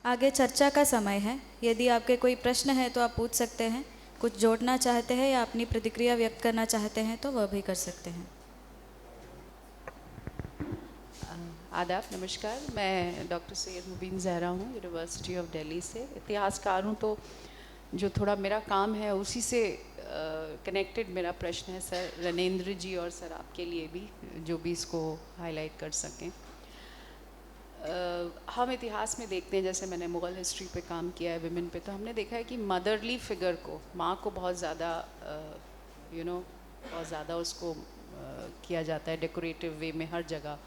आगे चर्चा का समय है। यदि आपके कोई प्रश्न है तो आप पूछ सकते हैं। कुछ जोड़ना चाहते हैं या अपनी प्रतिक्रिया व्यक्त करना चाहते हैं तो वह भी कर सकते हैं। आदाब, नमस्कार। मैं डॉक्टर सैयद मुबीन ज़हरा हूँ, यूनिवर्सिटी ऑफ दिल्ली से। इतिहासकार हूँ, तो जो थोड़ा मेरा काम है उसी से कनेक्टेड मेरा प्रश्न है सर रणेंद्र जी और सर आपके लिए भी, जो भी इसको हाईलाइट कर सकें। हम इतिहास में देखते हैं, जैसे मैंने मुग़ल हिस्ट्री पे काम किया है, विमेन पे, तो हमने देखा है कि मदरली फिगर को, माँ को बहुत ज़्यादा बहुत ज़्यादा उसको किया जाता है डेकोरेटिव वे में हर जगह।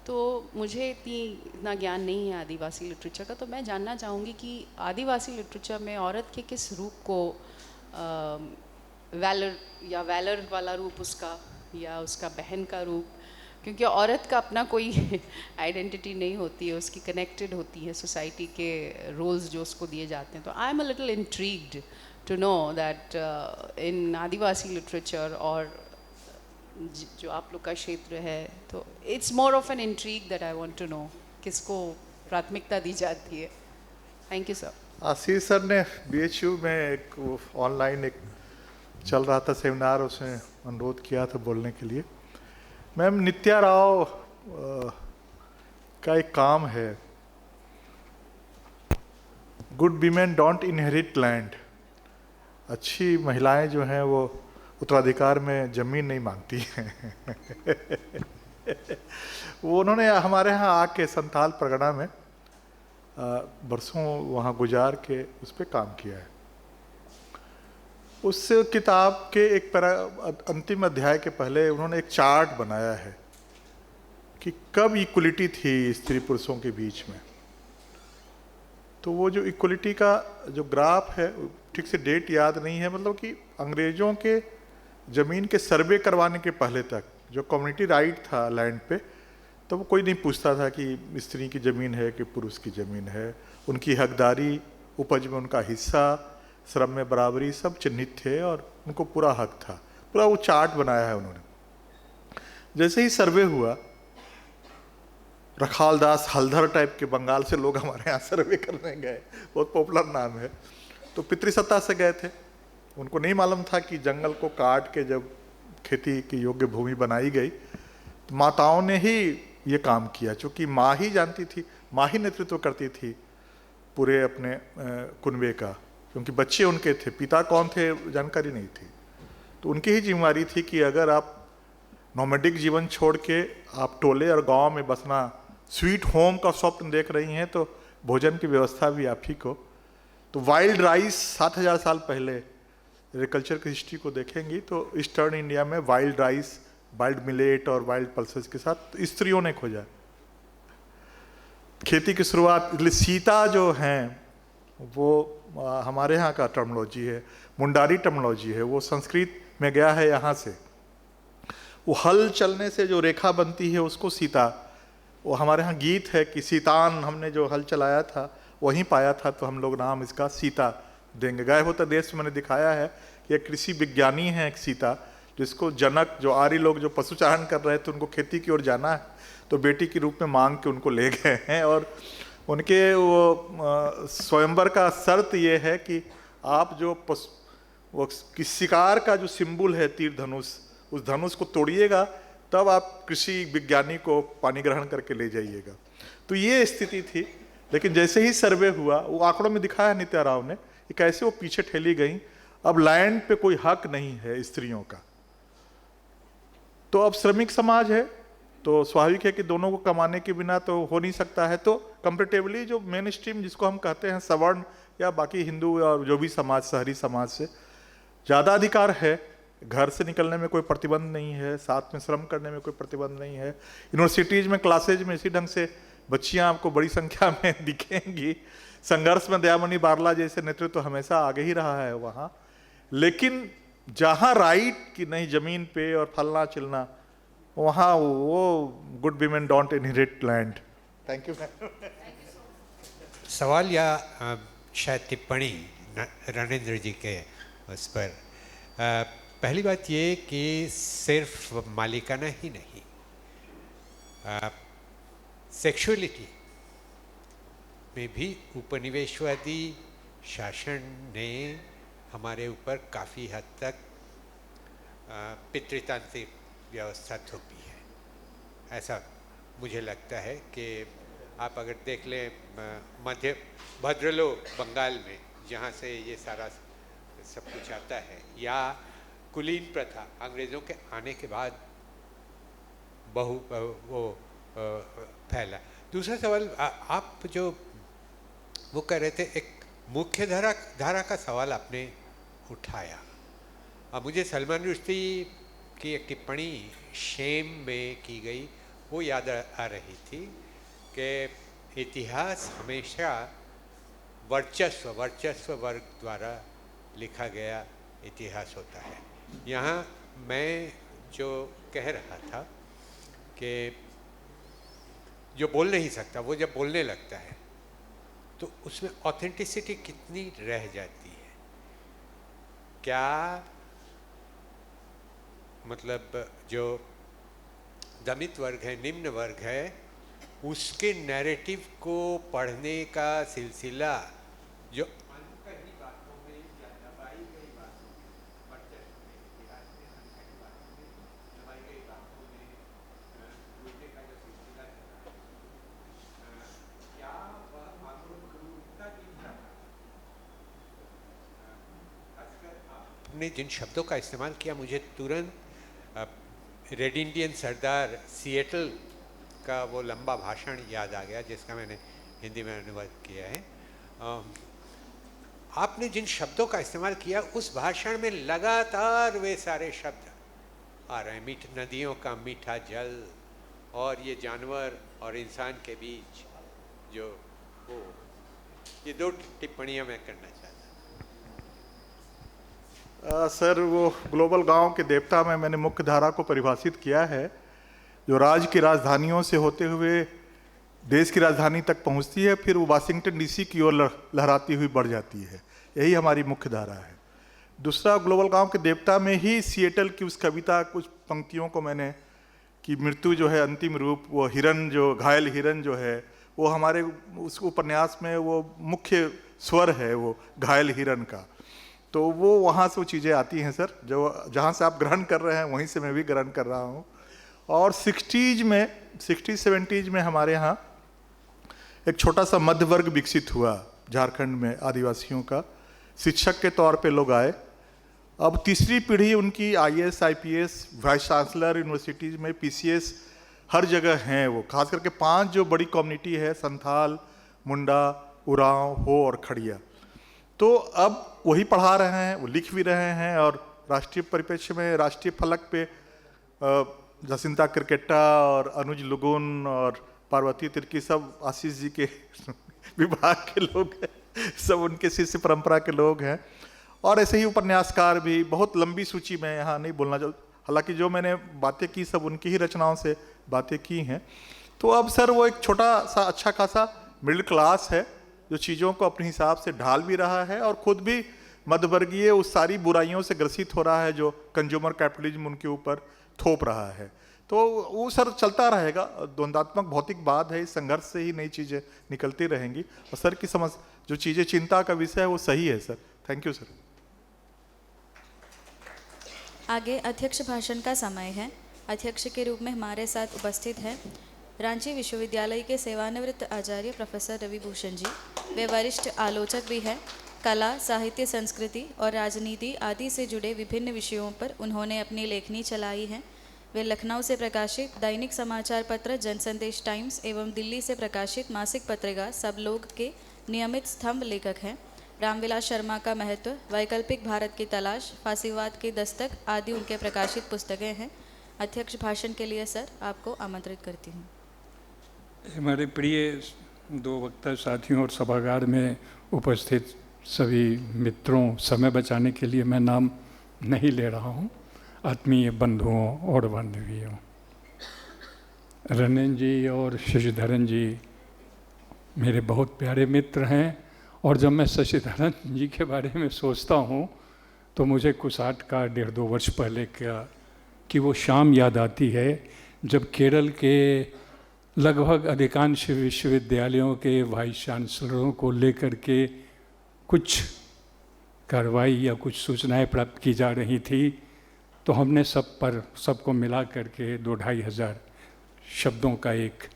तो मुझे इतना ज्ञान नहीं है आदिवासी लिटरेचर का, तो मैं जानना चाहूँगी कि आदिवासी लिटरेचर में औरत के किस रूप को वैलर वाला रूप उसका, या उसका बहन का रूप, क्योंकि औरत का अपना कोई आइडेंटिटी नहीं होती है, उसकी कनेक्टेड होती है सोसाइटी के रोल्स जो उसको दिए जाते हैं। तो I am a little intrigued to know that in Adivasi literature, और जो आप लोग का क्षेत्र है, तो it's more of an intrigue that I want to know किसको प्राथमिकता दी जाती है। Thank you sir. Ashish sir ने बीएचयू में एक ऑनलाइन एक चल रहा था सेमिनार, उसमें अनुरोध किया था बोलने के लिए। मैम, नित्या राव का एक काम है, good women don't inherit land. अच्छी महिलाएं जो हैं वो उत्तराधिकार में ज़मीन नहीं मांगती हैं। वो उन्होंने हमारे यहाँ आके संथाल परगना में बरसों वहाँ गुजार के उस पर काम किया है। उस किताब के एक अंतिम अध्याय के पहले उन्होंने एक चार्ट बनाया है कि कब इक्वलिटी थी स्त्री पुरुषों के बीच में। तो वो जो इक्वलिटी का जो ग्राफ है, ठीक से डेट याद नहीं है, मतलब कि अंग्रेज़ों के ज़मीन के सर्वे करवाने के पहले तक जो कम्युनिटी राइट था लैंड पे, तो वो कोई नहीं पूछता था कि स्त्री की ज़मीन है कि पुरुष की ज़मीन है। उनकी हकदारी, उपज में उनका हिस्सा, श्रम में बराबरी, सब चिन्हित थे और उनको पूरा हक था। पूरा वो चार्ट बनाया है उन्होंने। जैसे ही सर्वे हुआ, रखालदास हल्दर टाइप के बंगाल से लोग हमारे यहाँ सर्वे करने गए, बहुत पॉपुलर नाम है। तो पितृसत्ता से गए थे, उनको नहीं मालूम था कि जंगल को काट के जब खेती की योग्य भूमि बनाई गई तो माताओं ने ही ये काम किया, चूँकि माँ ही जानती थी, माँ ही नेतृत्व करती थी पूरे अपने कुनबे का, क्योंकि बच्चे उनके थे, पिता कौन थे जानकारी नहीं थी। तो उनकी ही जिम्मेदारी थी कि अगर आप नोमैडिक जीवन छोड़ के आप टोले और गांव में बसना, स्वीट होम का स्वप्न देख रही हैं, तो भोजन की व्यवस्था भी आप ही को। तो वाइल्ड राइस 7000 साल पहले एग्रीकल्चर की हिस्ट्री को देखेंगी तो ईस्टर्न इंडिया में वाइल्ड राइस, वाइल्ड मिलेट और वाइल्ड पल्सेस के साथ स्त्रियों ने खोजा खेती की शुरुआत। इसलिए सीता जो हैं वो हमारे यहाँ का टर्मोलॉजी है, मुंडारी टर्मोलॉजी है, वो संस्कृत में गया है यहाँ से। वो हल चलने से जो रेखा बनती है उसको सीता, वो हमारे यहाँ गीत है कि सीतान, हमने जो हल चलाया था वहीं पाया था, तो हम लोग नाम इसका सीता देंगे। गए होता देश में मैंने दिखाया है कि एक कृषि विज्ञानी है एक सीता, जिसको जनक, जो आर्य लोग जो पशुचारण कर रहे थे उनको खेती की ओर जाना है, तो बेटी के रूप में मांग के उनको ले गए हैं। और उनके वो स्वयंवर का शर्त ये है कि आप जो वो शिकार का जो सिंबल है तीर धनुष, उस धनुष को तोड़िएगा तब आप कृषि विज्ञानी को पानी ग्रहण करके ले जाइएगा। तो ये स्थिति थी। लेकिन जैसे ही सर्वे हुआ, वो आंकड़ों में दिखाया है नित्या राव ने कि कैसे वो पीछे ठेली गई। अब लैंड पे कोई हक नहीं है स्त्रियों का। तो अब श्रमिक समाज है, तो स्वाभाविक है कि दोनों को कमाने के बिना तो हो नहीं सकता है। तो कंपेरेटिवली जो मेन स्ट्रीम जिसको हम कहते हैं सवर्ण या बाकी हिंदू और जो भी समाज, शहरी समाज से ज़्यादा अधिकार है। घर से निकलने में कोई प्रतिबंध नहीं है, साथ में श्रम करने में कोई प्रतिबंध नहीं है। यूनिवर्सिटीज़ में, क्लासेज में इसी ढंग से बच्चियां आपको बड़ी संख्या में दिखेंगी। संघर्ष में दयामणि बारला जैसे नेतृत्व हमेशा आगे ही रहा है वहाँ। लेकिन जहाँ राइट कि नहीं ज़मीन पे और फलना चिलना, वहाँ वो good women don't inherit land. Thank you. सवाल या शायद टिप्पणी रणेंद्र जी के उस पर। पहली बात ये कि सिर्फ मालिकाना ही नहीं, सेक्सुअलिटी, में भी उपनिवेशवादी शासन ने हमारे ऊपर काफ़ी हद तक पितृतांत्रिक व्यवस्था थोपी है। ऐसा मुझे लगता है कि आप अगर देख लें मध्य भद्रलोक बंगाल में, जहाँ से ये सारा सब कुछ आता है, या कुलीन प्रथा अंग्रेज़ों के आने के बाद फैला। दूसरा सवाल आप जो वो कह रहे थे, एक मुख्य धारा का सवाल आपने उठाया। अब मुझे सलमान रुश्दी की एक टिप्पणी शेम में की गई वो याद आ रही थी कि इतिहास हमेशा वर्चस्व वर्ग द्वारा लिखा गया इतिहास होता है। यहाँ मैं जो कह रहा था कि जो बोल नहीं सकता वो जब बोलने लगता है तो उसमें ऑथेंटिसिटी कितनी रह जाती है। क्या मतलब जो दमित वर्ग है, निम्न वर्ग है, उसके नैरेटिव को पढ़ने का सिलसिला जो अनकही बातों में या दबाई गई बातों में, वर्चस्व में, इतिहास में अनकही बातों में, दबाई गई बातों में बोलने का जो सिलसिला है, क्या वह आत्मरूपता की था? खासकर आपने जिन शब्दों का इस्तेमाल किया, मुझे तुरंत रेड इंडियन सरदार सिएटल का वो लंबा भाषण याद आ गया, जिसका मैंने हिंदी में अनुवाद किया है। आपने जिन शब्दों का इस्तेमाल किया उस भाषण में लगातार वे सारे शब्द आ रहे हैं, नदियों का मीठा जल और ये जानवर और इंसान के बीच जो वो, ये दो टिप्पणियां मैं करना चाहता। सर, वो ग्लोबल गांव के देवता में मैंने मुख्य धारा को परिभाषित किया है, जो राज्य की राजधानियों से होते हुए देश की राजधानी तक पहुंचती है, फिर वो वाशिंगटन डीसी की ओर लहराती हुई बढ़ जाती है। यही हमारी मुख्य धारा है। दूसरा, ग्लोबल गांव के देवता में ही सिएटल की उस कविता कुछ पंक्तियों को मैंने, कि मृत्यु जो है अंतिम रूप, वो हिरन जो घायल हिरन जो है वो हमारे उस उपन्यास में वो मुख्य स्वर है, वो घायल हिरन का। तो वो वहाँ से वो चीज़ें आती हैं सर, जो जहाँ से आप ग्रहण कर रहे हैं वहीं से मैं भी ग्रहण कर रहा हूँ। और 60s 70s में हमारे यहाँ एक छोटा सा मध्य वर्ग विकसित हुआ झारखंड में, आदिवासियों का। शिक्षक के तौर पे लोग आए। अब तीसरी पीढ़ी उनकी IAS IPS, vice chancellor universities में, PCS हर जगह हैं वो। खास करके 5 जो बड़ी कम्युनिटी है, संथाल, मुंडा, उरांव, हो और खड़िया, तो अब वही पढ़ा रहे हैं, वो लिख भी रहे हैं। और राष्ट्रीय परिप्रेक्ष्य में राष्ट्रीय फलक पे जसिंता क्रिकेटा और अनुज लुगुन और पार्वती तिर्की सब आशीष जी के विभाग के लोग हैं, सब उनके शिष्य परंपरा के लोग हैं। और ऐसे ही उपन्यासकार भी, बहुत लंबी सूची में यहाँ नहीं बोलना चाहूँ, हालांकि जो मैंने बातें की सब उनकी ही रचनाओं से बातें की हैं। तो अब सर वो एक छोटा सा अच्छा खासा मिडिल क्लास है जो चीज़ों को अपने हिसाब से ढाल भी रहा है और खुद भी मध्यवर्गीय उस सारी बुराइयों से ग्रसित हो रहा है जो कंज्यूमर कैपिटलिज्म उनके ऊपर थोप रहा है। तो वो सर चलता रहेगा, द्वंदात्मक भौतिकवाद है, इस संघर्ष से ही नई चीज़ें निकलती रहेंगी। और सर की समझ जो चीज़ें चिंता का विषय है वो सही है सर। Thank you sir. आगे अध्यक्ष भाषण का समय है। अध्यक्ष के रूप में हमारे साथ उपस्थित हैं रांची विश्वविद्यालय के सेवानिवृत्त आचार्य प्रोफेसर रवि भूषण जी। वे वरिष्ठ आलोचक भी हैं। कला, साहित्य, संस्कृति और राजनीति आदि से जुड़े विभिन्न विषयों पर उन्होंने अपनी लेखनी चलाई है। वे लखनऊ से प्रकाशित दैनिक समाचार पत्र जनसंदेश टाइम्स एवं दिल्ली से प्रकाशित मासिक पत्रिका सब लोग के नियमित स्तंभ लेखक हैं। रामविलास शर्मा का महत्व, वैकल्पिक भारत की तलाश, फांसीवाद की दस्तक आदि उनके प्रकाशित पुस्तकें हैं। अध्यक्ष भाषण के लिए सर आपको आमंत्रित करती हूँ। हमारे प्रिय दो वक्ता साथियों और सभागार में उपस्थित सभी मित्रों, समय बचाने के लिए मैं नाम नहीं ले रहा हूँ, आत्मीय बंधुओं और बांधवियों, रनेन जी और शशिधरन जी मेरे बहुत प्यारे मित्र हैं। और जब मैं शशिधरन जी के बारे में सोचता हूँ तो मुझे कुसाट का 1.5-2 वर्ष पहले की वो शाम याद आती है जब केरल के लगभग अधिकांश विश्वविद्यालयों के वाइस चांसलरों को लेकर के कुछ कार्रवाई या कुछ सूचनाएं प्राप्त की जा रही थी, तो हमने सबको मिला करके 2-2.5 हज़ार शब्दों का एक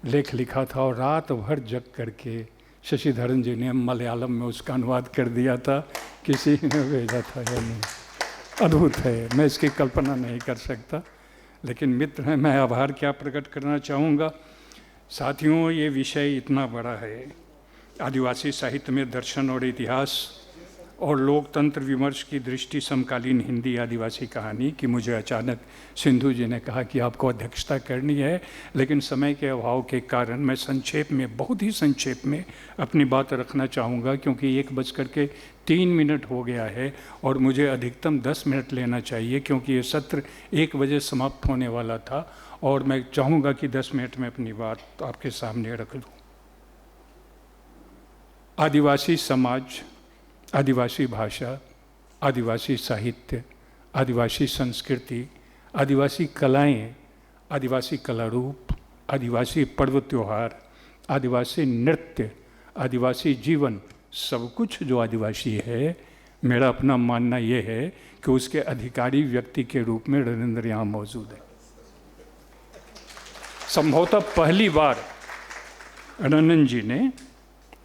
लेख लिखा था और रात भर जग करके शशिधरन जी ने मलयालम में उसका अनुवाद कर दिया था। किसी ने भेजा था या नहीं, अद्भुत है, मैं इसकी कल्पना नहीं कर सकता। लेकिन मित्र हैं, मैं आभार क्या प्रकट करना चाहूँगा। साथियों, ये विषय इतना बड़ा है, आदिवासी साहित्य में दर्शन और इतिहास और लोकतंत्र विमर्श की दृष्टि समकालीन हिंदी आदिवासी कहानी, कि मुझे अचानक सिंधु जी ने कहा कि आपको अध्यक्षता करनी है, लेकिन समय के अभाव के कारण मैं संक्षेप में, बहुत ही संक्षेप में अपनी बात रखना चाहूँगा, क्योंकि 1:03 हो गया है और मुझे अधिकतम 10 मिनट लेना चाहिए, क्योंकि ये सत्र 1 बजे समाप्त होने वाला था और मैं चाहूँगा कि 10 मिनट में अपनी बात आपके सामने रख दूँ। आदिवासी समाज, आदिवासी भाषा, आदिवासी साहित्य, आदिवासी संस्कृति, आदिवासी कलाएं, आदिवासी कला रूप, आदिवासी पर्व त्योहार, आदिवासी नृत्य, आदिवासी जीवन, सब कुछ जो आदिवासी है, मेरा अपना मानना ये है कि उसके अधिकारी व्यक्ति के रूप में रणेंद्र यहाँ मौजूद है। संभवतः पहली बार रणेंद्र जी ने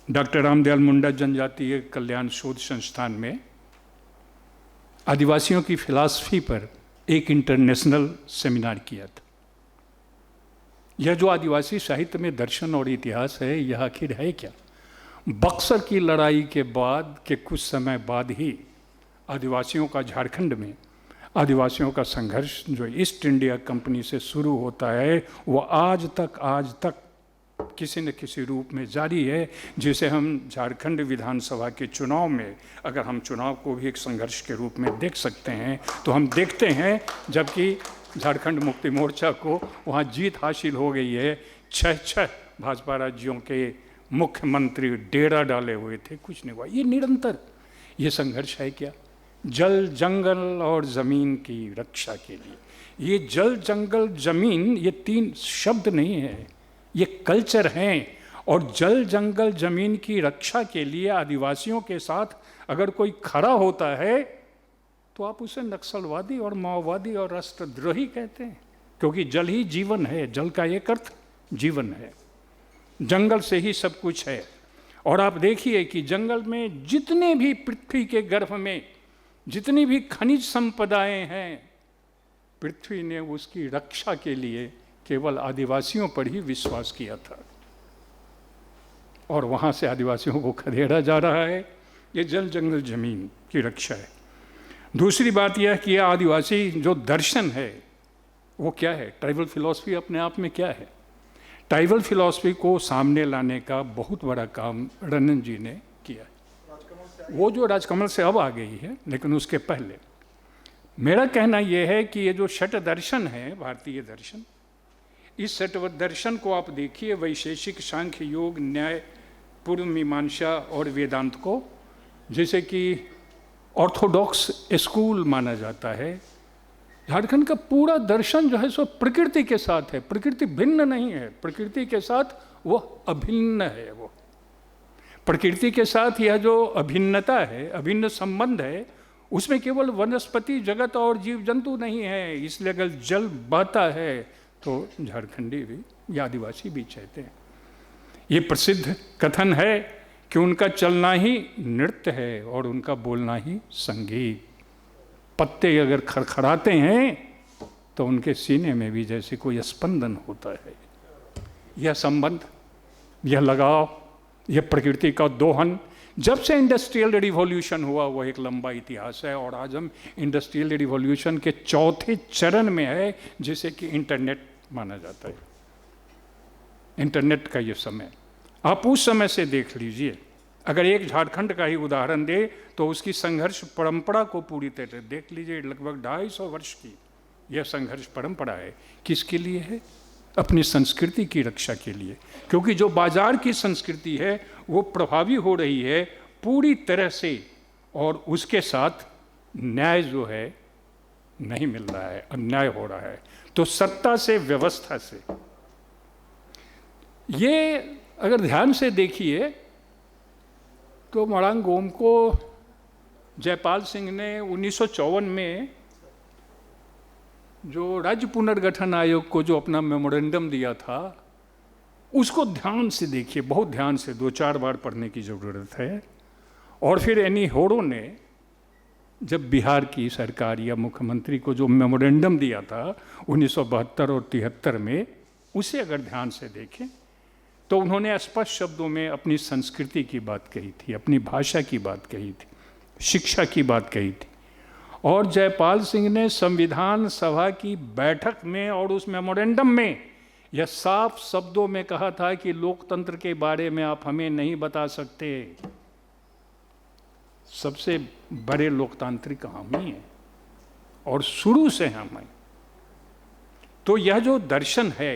डॉक्टर रामदयाल मुंडा जनजातीय कल्याण शोध संस्थान में आदिवासियों की फिलॉसफी पर एक इंटरनेशनल सेमिनार किया था। यह जो आदिवासी साहित्य में दर्शन और इतिहास है, यह आखिर है क्या? बक्सर की लड़ाई के बाद के कुछ समय बाद ही आदिवासियों का झारखंड में आदिवासियों का संघर्ष जो ईस्ट इंडिया कंपनी से शुरू होता है, वो आज तक किसी न किसी रूप में जारी है, जिसे हम झारखंड विधानसभा के चुनाव में, अगर हम चुनाव को भी एक संघर्ष के रूप में देख सकते हैं, तो हम देखते हैं जबकि झारखंड मुक्ति मोर्चा को वहाँ जीत हासिल हो गई है, 6 भाजपा राज्यों के मुख्यमंत्री डेरा डाले हुए थे, कुछ नहीं हुआ। ये निरंतर ये संघर्ष है क्या? जल, जंगल और ज़मीन की रक्षा के लिए। ये जल, जंगल, ज़मीन, ये 3 शब्द नहीं है, ये कल्चर हैं। और जल, जंगल, ज़मीन की रक्षा के लिए आदिवासियों के साथ अगर कोई खड़ा होता है तो आप उसे नक्सलवादी और माओवादी और राष्ट्रद्रोही कहते हैं, क्योंकि जल ही जीवन है। जल का एक अर्थ जीवन है, जंगल से ही सब कुछ है। और आप देखिए कि जंगल में जितने भी पृथ्वी के गर्भ में जितनी भी खनिज संपदाएं हैं, पृथ्वी ने उसकी रक्षा के लिए केवल आदिवासियों पर ही विश्वास किया था, और वहाँ से आदिवासियों को खदेड़ा जा रहा है। ये जल, जंगल, जमीन की रक्षा है। दूसरी बात यह कि आदिवासी जो दर्शन है वो क्या है? ट्राइबल फिलॉसफी अपने आप में क्या है? ट्राइबल फिलॉसफी को सामने लाने का बहुत बड़ा काम रणेंद्र जी ने किया है। वो जो राजकमल से अब आ गई है, लेकिन उसके पहले मेरा कहना यह है कि ये जो शट दर्शन है, भारतीय दर्शन, इस शट दर्शन को आप देखिए, वैशेषिक, सांख्य, योग, न्याय, पूर्व मीमांसा और वेदांत को जैसे कि ऑर्थोडॉक्स स्कूल माना जाता है। झारखंड का पूरा दर्शन जो है सो प्रकृति के साथ है। प्रकृति भिन्न नहीं है, प्रकृति के साथ वो अभिन्न है। वो प्रकृति के साथ यह जो अभिन्नता है, अभिन्न संबंध है, उसमें केवल वनस्पति जगत और जीव जंतु नहीं है। इसलिए अगर जल बहता है तो झारखंडी भी या आदिवासी भी चाहते हैं। ये प्रसिद्ध कथन है कि उनका चलना ही नृत्य है और उनका बोलना ही संगीत। पत्ते अगर खड़खड़ाते हैं तो उनके सीने में भी जैसे कोई स्पंदन होता है। यह संबंध, यह लगाव, यह प्रकृति का दोहन, जब से इंडस्ट्रियल रिवॉल्यूशन हुआ वो एक लंबा इतिहास है। और आज हम इंडस्ट्रियल रिवॉल्यूशन के 4थे चरण में है, जिसे कि इंटरनेट माना जाता है। इंटरनेट का ये समय, आप उस समय से देख लीजिए। अगर एक झारखंड का ही उदाहरण दे तो उसकी संघर्ष परंपरा को पूरी तरह देख लीजिए। लगभग 250 वर्ष की यह संघर्ष परंपरा है। किसके लिए है? अपनी संस्कृति की रक्षा के लिए। क्योंकि जो बाजार की संस्कृति है वो प्रभावी हो रही है पूरी तरह से, और उसके साथ न्याय जो है नहीं मिल रहा है, अन्याय हो रहा है। तो सत्ता से, व्यवस्था से ये अगर ध्यान से देखिए तो मड़ांगोम को जयपाल सिंह ने 1954 में जो राज्य पुनर्गठन आयोग को जो अपना मेमोरेंडम दिया था, उसको ध्यान से देखिए, बहुत ध्यान से 2-4 बार पढ़ने की ज़रूरत है। और फिर एनी होरो ने जब बिहार की सरकार या मुख्यमंत्री को जो मेमोरेंडम दिया था 1972 और 73 में, उसे अगर ध्यान से देखें तो उन्होंने स्पष्ट शब्दों में अपनी संस्कृति की बात कही थी, अपनी भाषा की बात कही थी, शिक्षा की बात कही थी। और जयपाल सिंह ने संविधान सभा की बैठक में और उस मेमोरेंडम में यह साफ शब्दों में कहा था कि लोकतंत्र के बारे में आप हमें नहीं बता सकते, सबसे बड़े लोकतांत्रिक हम ही हैं और शुरू से हम हैं। तो यह जो दर्शन है,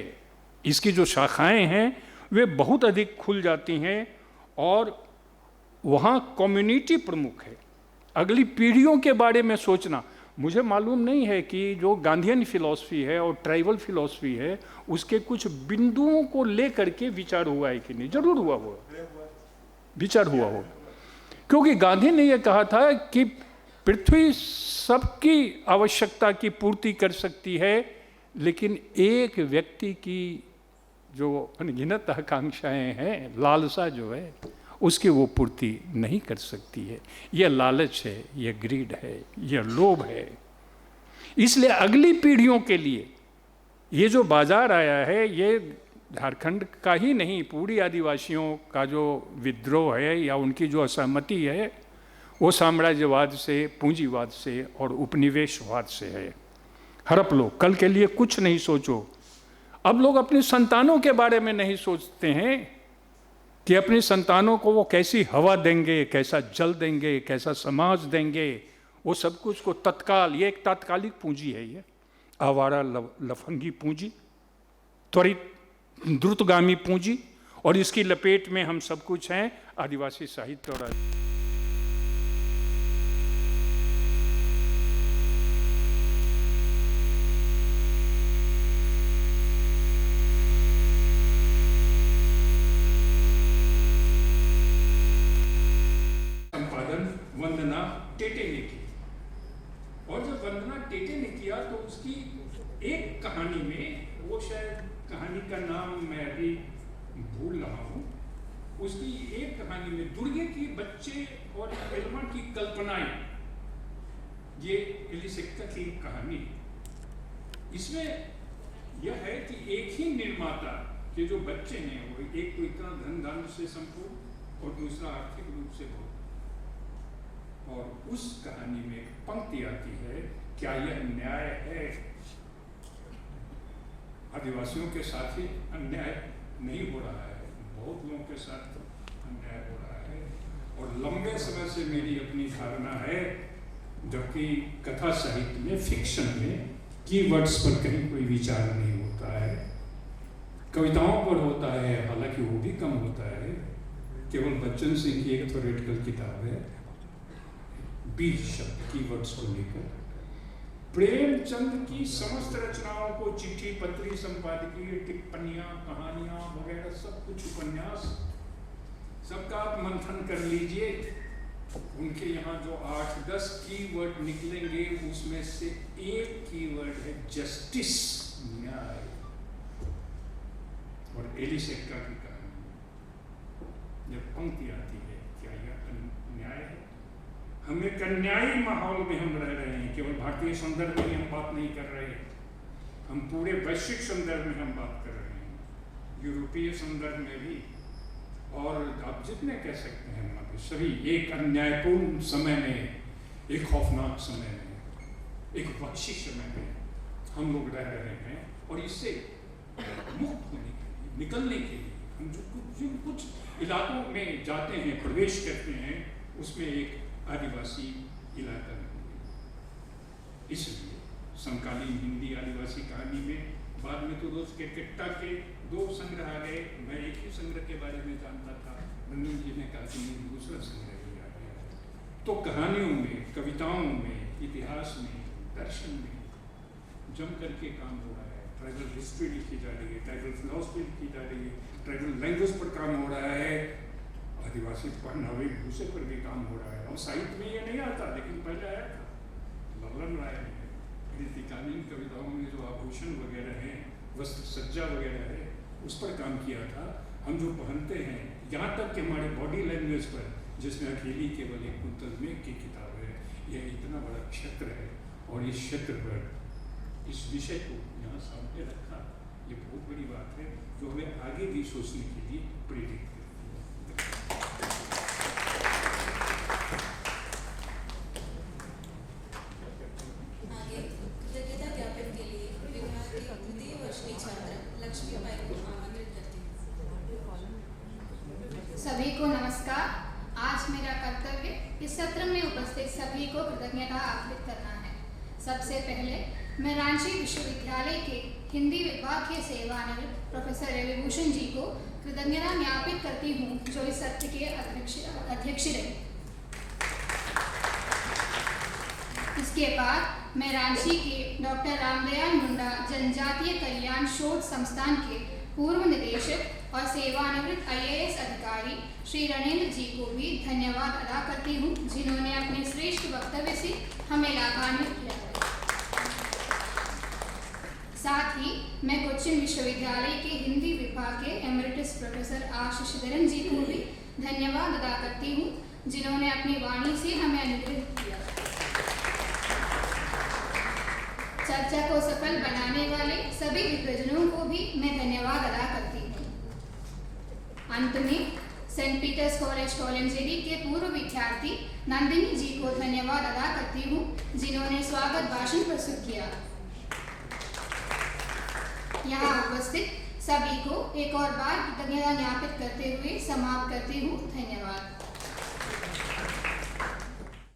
इसकी जो शाखाएं हैं वे बहुत अधिक खुल जाती हैं और वहाँ कम्युनिटी प्रमुख है। अगली पीढ़ियों के बारे में सोचना, मुझे मालूम नहीं है कि जो गांधीयन फिलॉसफी है और ट्राइबल फिलॉसफी है उसके कुछ बिंदुओं को लेकर के विचार हुआ है कि नहीं। जरूर हुआ होगा, विचार हुआ होगा, क्योंकि गांधी ने यह कहा था कि पृथ्वी सबकी आवश्यकता की पूर्ति कर सकती है, लेकिन एक व्यक्ति की जो अनगिनत आकांक्षाएं हैं, लालसा जो है, उसकी वो पूर्ति नहीं कर सकती है। यह लालच है, यह ग्रीड है, यह लोभ है। इसलिए अगली पीढ़ियों के लिए ये जो बाजार आया है, ये झारखंड का ही नहीं, पूरी आदिवासियों का जो विद्रोह है या उनकी जो असहमति है, वो साम्राज्यवाद से, पूंजीवाद से और उपनिवेशवाद से है। हड़प लो, कल के लिए कुछ नहीं सोचो। अब लोग अपनी संतानों के बारे में नहीं सोचते हैं कि अपनी संतानों को वो कैसी हवा देंगे, कैसा जल देंगे, कैसा समाज देंगे। वो सब कुछ को तत्काल, ये एक तात्कालिक पूंजी है, ये आवारा लफंगी पूंजी, त्वरित द्रुतगामी पूंजी, और इसकी लपेट में हम सब कुछ हैं। आदिवासी साहित्य और संपादन वंदना टेटे ने की। और जब वंदना टेटे ने किया तो उसकी एक कहानी में, वो शायद कहानी का नाम मैं अभी भूल रहा हूँ, उसकी एक कहानी में दुर्गे की बच्चे और एल्मा की कल्पनाएं, ये एलिसेक्टा की कहानी। इसमें यह है कि एक ही निर्माता के जो बच्चे हैं, वो एक तो इतना धन धान्य से संपूर्ण और दूसरा आर्थिक रूप से बहुत। और उस कहानी में एक पंक्ति आती है, क्या यह न्याय है? आदिवासियों के साथ ही अन्याय नहीं हो रहा है, बहुत लोगों के साथ अन्याय हो रहा है। और लंबे समय से मेरी अपनी धारणा है, जबकि कथा साहित्य में, फिक्शन में कीवर्ड्स पर कहीं कोई विचार नहीं होता है, कविताओं पर होता है, हालांकि वो भी कम होता है। केवल बच्चन सिंह की एक थ्योरेटिकल किताब है, बीज शब्द कीवर्ड्स को लेकर। प्रेमचंद की समस्त रचनाओं को, चिट्ठी पत्री, संपादकीय, टिप्पणियां, कहानियां वगैरह सब कुछ, उपन्यास, सबका आप मंथन कर लीजिए। उनके यहाँ जो 8-10 कीवर्ड निकलेंगे, उसमें से एक कीवर्ड है जस्टिस, न्याय। और एलिसेक्टा की कहानी जब पंक्ति आती है, क्या यह न्याय है? हम एक अन्यायी माहौल में हम रह रहे हैं। केवल भारतीय संदर्भ में हम बात नहीं कर रहे, हम पूरे वैश्विक संदर्भ में हम बात कर रहे हैं, यूरोपीय संदर्भ में भी, और आप जितने कह सकते हैं वहाँ पे सभी एक अन्यायपूर्ण समय में, एक खौफनाक समय में, एक वैश्विक समय में हम लोग रह रहे हैं। और इससे मुक्त होने के लिए, निकलने के लिए, हम जो कुछ इलाकों में जाते हैं, प्रवेश करते हैं, उसमें एक आदिवासी इलाका नहीं। इसलिए समकालीन हिंदी आदिवासी कहानी में बाद में तो रोज के किट्टा के 2 संग्रह आ गए। मैं एक ही संग्रह के बारे में जानता था, रंजन जी ने कहा कि दूसरा संग्रह भी आ गया। तो कहानियों में, कविताओं में, इतिहास में, दर्शन में जम करके काम हो रहा है। ट्राइबल हिस्ट्री लिखी जा रही है, ट्राइबल फिलॉसफी लिखी जा रही है, ट्राइबल लैंग्वेज पर काम हो रहा है, आदिवासी पहनावे भूसे पर भी काम हो रहा है। और साहित्य में ये नहीं आता, लेकिन पहले आया था। लल्लन राय ने कृतिकालीन कविताओं में जो आभूषण वगैरह हैं, वस्त्र सज्जा वगैरह है, उस पर काम किया था। हम जो पहनते हैं, यहाँ तक कि हमारे बॉडी लैंग्वेज पर, जिसमें अकेली केवल एक कुंतल में की किताब है, यह इतना बड़ा क्षेत्र है। और इस क्षेत्र पर इस विषय को यहाँ सामने रखा, ये बहुत बड़ी बात है जो हमें आगे भी सोचने के लिए प्रेरित करती है। आगे कृतज्ञता ज्ञापन के लिए विभाग के द्वितीय वर्ष की छात्रा लक्ष्मी बाई को आमंत्रित करती हूँ। सभी को नमस्कार। आज मेरा कर्तव्य इस सत्र में उपस्थित सभी को कृतज्ञता अर्पित करना है। सबसे पहले मैं रांची विश्वविद्यालय के हिंदी विभाग के सेवानिवृत्त प्रोफेसर रविभूषण जी को कृतज्ञता ज्ञापित करती हूँ, जो इस सत्र के अध्यक्ष रहे। इसके बाद मैं रांची के डॉक्टर रामदयाल मुंडा जनजातीय कल्याण शोध संस्थान के पूर्व निदेशक और सेवानिवृत्त IAS अधिकारी श्री रणेंद्र जी को भी धन्यवाद अदा करती हूँ, जिन्होंने अपने श्रेष्ठ वक्तव्य से हमें लाभान्वित किया है। साथ ही मैं कोच्चिन विश्वविद्यालय के हिंदी विभाग के एमरिटस प्रोफेसर आर शशिधरन जी को भी धन्यवाद अदा करती हूँ, जिन्होंने अपनी वाणी से हमें अनुग्रहित किया। चर्चा को सफल बनाने वाले सभी विद्वजनों को भी मैं धन्यवाद अदा करती हूँ। अंत में सेंट पीटर्स कॉलेज कॉलेंजेरी के पूर्व विद्यार्थी नंदिनी जी को धन्यवाद अदा करती हूँ, जिन्होंने स्वागत भाषण प्रस्तुत किया। यहाँ उपस्थित सभी को एक और बार कृतज्ञता ज्ञापित करते हुए समाप्त करती हूँ। धन्यवाद।